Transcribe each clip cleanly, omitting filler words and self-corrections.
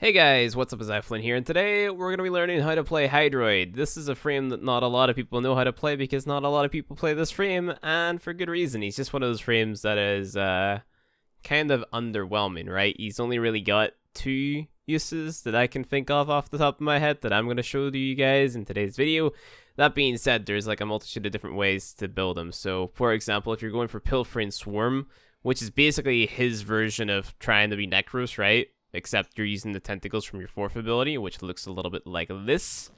Hey guys, what's up? It's iFlynn here, and today we're going to be learning how to play Hydroid. This is a frame that not a lot of people know how to play because not a lot of people play this frame, and for good reason. He's just one of those frames that is kind of underwhelming, right? He's only really got two uses that I can think of off the top of my head that I'm going to show to you guys in today's video. That being said, there's like a multitude of different ways to build him. So, for example, if you're going for Pilfering Swarm, which is basically his version of trying to be Necros, right? Except you're using the tentacles from your fourth ability, which looks a little bit like this,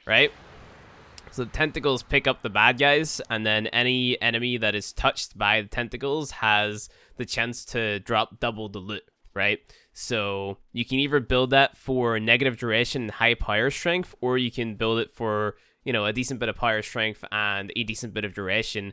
right? So the tentacles pick up the bad guys, and then any enemy that is touched by the tentacles has the chance to drop double the loot, right? So you can either build that for negative duration and high power strength, or you can build it for, you know, a decent bit of power strength and a decent bit of duration.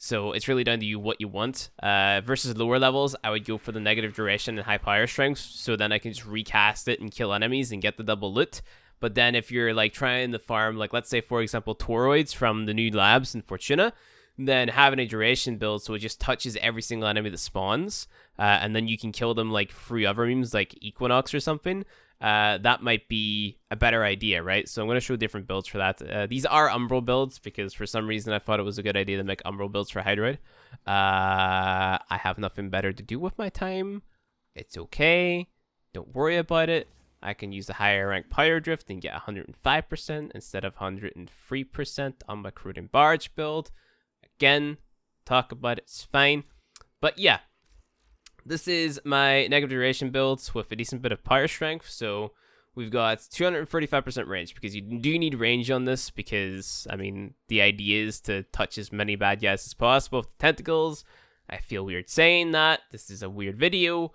So it's really down to you what you want. Versus lower levels, I would go for the negative duration and high power strength, so then I can just recast it and kill enemies and get the double loot. But then if you're like trying to farm, like let's say for example Toroids from the new labs in Fortuna, then having a duration build so it just touches every single enemy that spawns, and then you can kill them like through other memes like Equinox or something. That might be a better idea, right? So I'm going to show different builds for that. These are Umbral builds because for some reason I thought it was a good idea to make Umbral builds for Hydroid. I have nothing better to do with my time. It's okay. Don't worry about it. I can use the higher rank Pyro Drift and get 105% instead of 103% on my Corroding Barge build. Again, talk about it, it's fine. But yeah. This is my negative duration builds with a decent bit of power strength. So we've got 235% range because you do need range on this because, I mean, the idea is to touch as many bad guys as possible with the tentacles. I feel weird saying that. This is a weird video.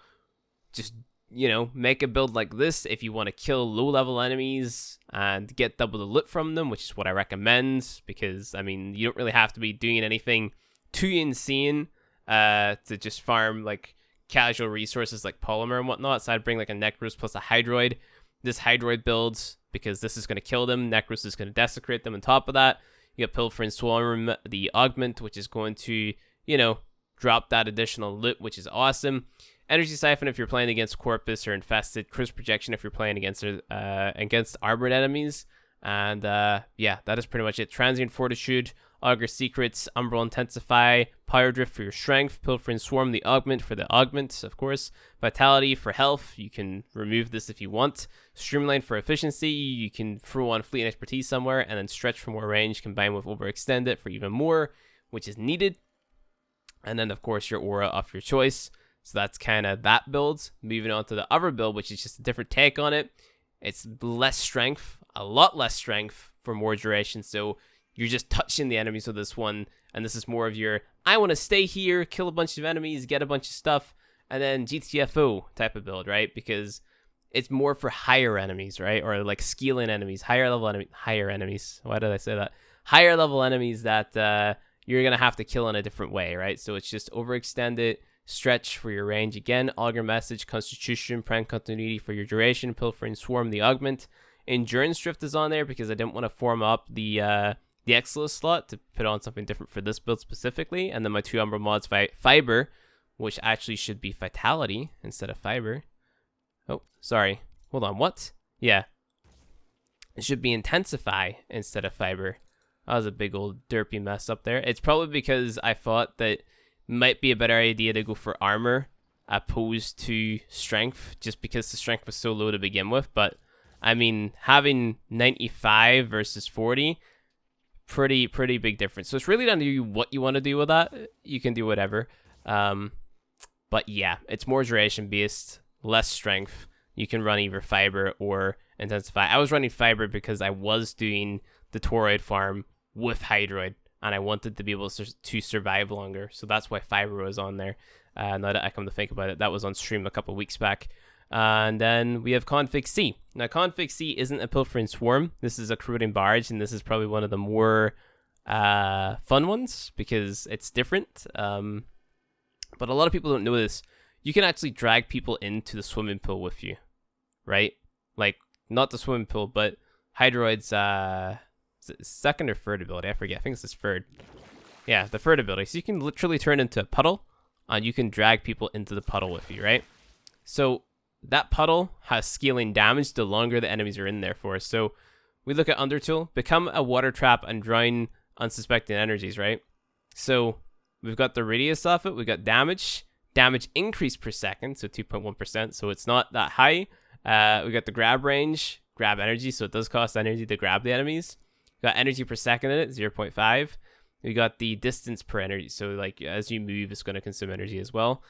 Just, you know, make a build like this if you want to kill low-level enemies and get double the loot from them, which is what I recommend because, I mean, you don't really have to be doing anything too insane to just farm, like, casual resources like polymer and whatnot. So I'd bring like a Necros plus a Hydroid. This Hydroid builds because this is going to kill them. Necros is going to desecrate them. On top of that, you got Pilfering Swarm, the augment, which is going to, you know, drop that additional loot, which is awesome. Energy Siphon if you're playing against Corpus or Infested. Cruise Projection if you're playing against armored enemies. And yeah, that is pretty much it. Transient Fortitude, Augur Secrets, Umbral Intensify, Pyro Drift for your strength, Pilfering Swarm, the augment for the augment, of course, Vitality for health, you can remove this if you want, Streamline for efficiency, you can throw on Fleet and Expertise somewhere, and then Stretch for more range, combined with Overextend It for even more, which is needed, and then of course your aura of your choice. So that's kind of that build. Moving on to the other build, which is just a different take on it. It's less strength, a lot less strength for more duration, so you're just touching the enemies with this one, and this is more of your, I want to stay here, kill a bunch of enemies, get a bunch of stuff, and then GTFO type of build, right? Because it's more for higher enemies, right? Or like scaling enemies, higher level enemies. Why did I say that? Higher level enemies that you're going to have to kill in a different way, right? So it's just overextend it, stretch for your range again, augur message, constitution, prime continuity for your duration, pilfering swarm, the augment. Endurance drift is on there because I didn't want to form up the Exilus slot to put on something different for this build specifically. And then my two Umbral mods, Fiber, which actually should be Vitality instead of Fiber. Oh, sorry. Hold on, what? Yeah. It should be Intensify instead of Fiber. That was a big old derpy mess up there. It's probably because I thought that might be a better idea to go for armor opposed to strength, just because the strength was so low to begin with. But, I mean, having 95 versus 40... pretty big difference. So it's really down to you what you want to do with that. You can do whatever. But yeah, it's more duration based, less strength. You can run either Fiber or Intensify. I was running Fiber because I was doing the Toroid farm with Hydroid, and I wanted to be able to survive longer. So that's why Fiber was on there. Now that I come to think about it, that was on stream a couple weeks back. And then we have Config C. Now, Config C isn't a Pilfering Swarm. This is a Corroding Barge, and this is probably one of the more fun ones because it's different. But a lot of people don't know this. You can actually drag people into the swimming pool with you, right? Like, not the swimming pool, but Hydroid's second or third ability. I forget. I think this is third. Yeah, the third ability. So you can literally turn into a puddle, and you can drag people into the puddle with you, right? So that puddle has scaling damage the longer the enemies are in there for. So we look at Undertow, become a water trap and drown unsuspecting energies, right? So we've got the radius of it, we've got damage increase per second, so 2.1%, so it's not that high. We got the grab range, grab energy, so it does cost energy to grab the enemies. We got energy per second in it, 0.5. We got the distance per energy, so like as you move, it's going to consume energy as well.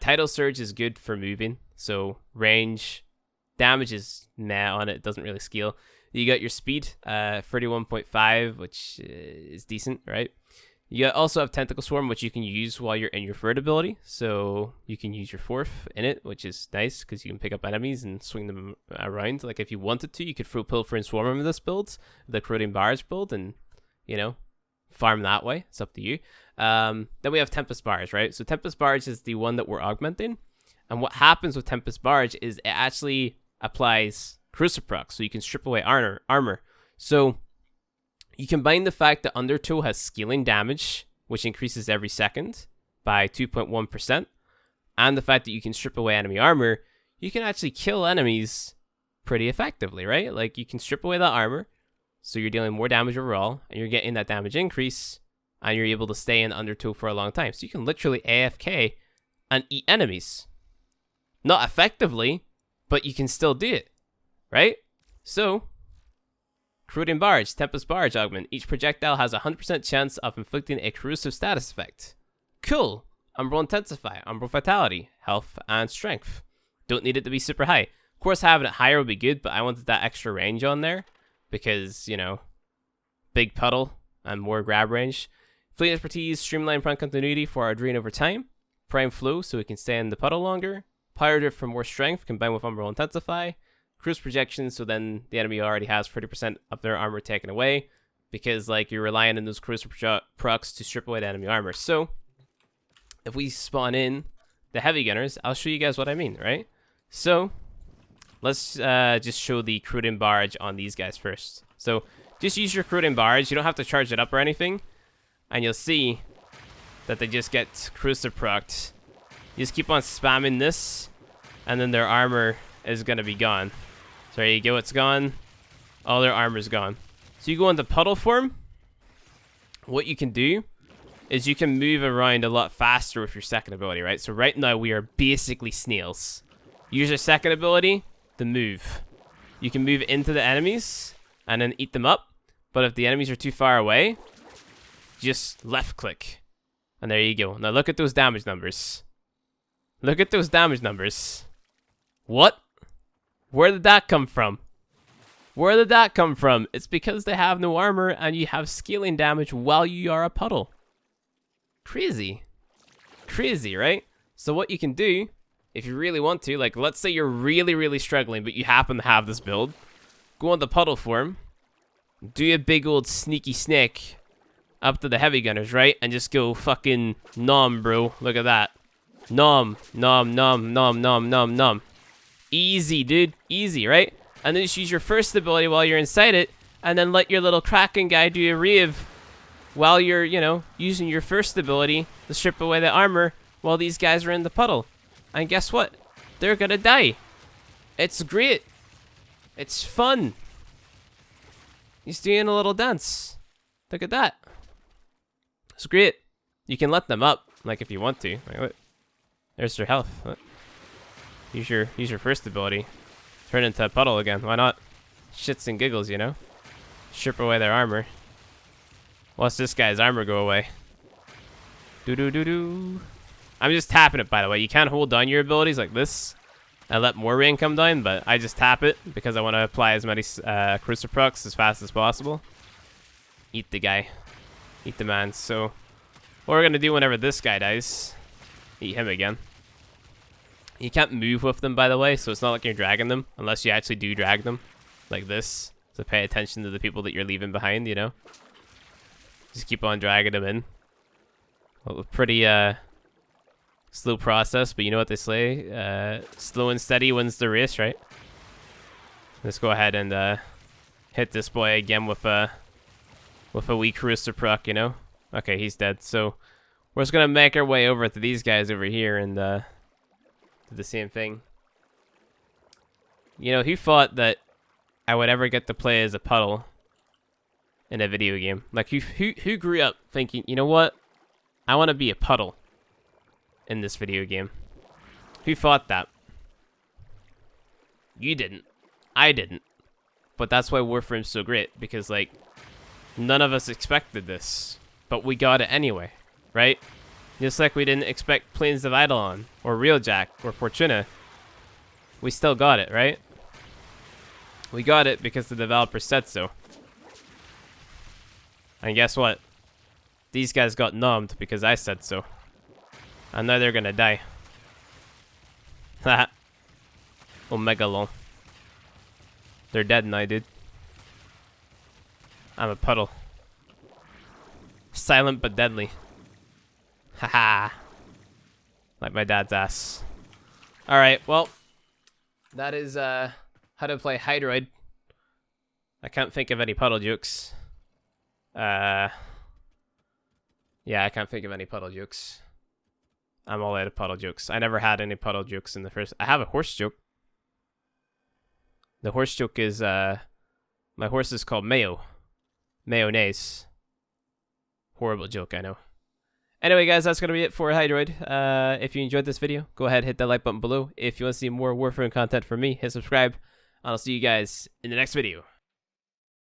Tidal surge is good for moving, so range, damage is meh on it, it doesn't really scale. You got your speed, 31.5, which is decent, right? You also have Tentacle Swarm, which you can use while you're in your third ability. So you can use your fourth in it, which is nice because you can pick up enemies and swing them around. Like if you wanted to, you could throw Pilfer and Swarm in this build, the Corroding Barge build, and, you know, farm that way. It's up to you. Then we have Tempest Barge, right? So Tempest Barge is the one that we're augmenting. And what happens with Tempest Barge is it actually applies Corrosive proc, so you can strip away armor. So you combine the fact that Undertow has scaling damage, which increases every second by 2.1%, and the fact that you can strip away enemy armor, you can actually kill enemies pretty effectively, right? Like you can strip away that armor, so you're dealing more damage overall, and you're getting that damage increase, and you're able to stay in Undertow for a long time. So you can literally AFK and eat enemies. Not effectively, but you can still do it, right? So Corroding Barge, Tempest Barge augment. Each projectile has a 100% chance of inflicting a corrosive status effect. Cool. Umbral Intensify, Umbral Vitality, Health, and Strength. Don't need it to be super high. Of course, having it higher would be good, but I wanted that extra range on there because, you know, big puddle and more grab range. Fleet Expertise, Streamline Prime Continuity for our drain over time. Prime Flow, so we can stay in the puddle longer. Pyro Drift for more strength, combined with Umbral Intensify. Cruise Projection, so then the enemy already has 30% of their armor taken away, because like you're relying on those cruise procs to strip away the enemy armor. So if we spawn in the heavy gunners, I'll show you guys what I mean, right? So let's just show the Corroding Barge on these guys first. So just use your Corroding Barge. You don't have to charge it up or anything, and you'll see that they just get corrosive procced. You just keep on spamming this, and then their armor is gonna be gone. So there you go, it's gone. All their armor's gone. So you go into puddle form. What you can do is you can move around a lot faster with your second ability, right? So right now we are basically snails. Use your second ability to move. You can move into the enemies and then eat them up. But if the enemies are too far away, just left click. And there you go. Now look at those damage numbers. Look at those damage numbers. What? Where did that come from? Where did that come from? It's because they have no armor and you have scaling damage while you are a puddle. Crazy. Crazy, right? So what you can do, if you really want to, like let's say you're really, really struggling, but you happen to have this build, go on the puddle form, do a big old sneaky snake up to the heavy gunners, right? And just go fucking nom, bro. Look at that. Nom, nom, nom, nom, nom, nom, nom. Easy, dude. Easy, right? And then just use your first ability while you're inside it, and then let your little Kraken guy do a rave while you're, you know, using your first ability to strip away the armor while these guys are in the puddle. And guess what? They're gonna die. It's great. It's fun. He's doing a little dance. Look at that. It's great. You can let them up, like if you want to. Like, what? There's their health. What? Use your first ability. Turn into a puddle again. Why not? Shits and giggles, you know? Strip away their armor. Watch this guy's armor go away. Do-do-do-do. I'm just tapping it, by the way. You can't hold down your abilities like this and let more rain come down, but I just tap it because I want to apply as many corrosive procs as fast as possible. Eat the guy. Eat the man. So what we're going to do whenever this guy dies, eat him again. You can't move with them, by the way, so it's not like you're dragging them, unless you actually do drag them, like this. So pay attention to the people that you're leaving behind, you know? Just keep on dragging them in. Well, pretty slow process, but you know what they say? Slow and steady wins the race, right? Let's go ahead and hit this boy again with a weak corrosive proc, you know? Okay, he's dead. So we're just gonna make our way over to these guys over here and do the same thing. You know, who thought that I would ever get to play as a puddle in a video game? Like, who grew up thinking, you know what? I want to be a puddle in this video game. Who thought that? You didn't. I didn't. But that's why Warframe's so great, because, like, none of us expected this, but we got it anyway, right? Just like we didn't expect Plains of Eidolon, or Realjack, or Fortuna. We still got it, right? We got it because the developer said so. And guess what? These guys got numbed because I said so. And now they're gonna die. Haha. Omega lol. They're dead now, dude. I'm a puddle. Silent but deadly. Haha. Like my dad's ass. Alright, well. That is how to play Hydroid. I can't think of any puddle jokes. Yeah, I can't think of any puddle jokes. I'm all out of puddle jokes. I never had any puddle jokes in the first. I have a horse joke. The horse joke is my horse is called Mayo. Mayonnaise. Horrible joke, I know. Anyway, guys, that's going to be it for Hydroid. If you enjoyed this video, go ahead, hit that like button below. If you want to see more Warframe content from me, hit subscribe. And I'll see you guys in the next video.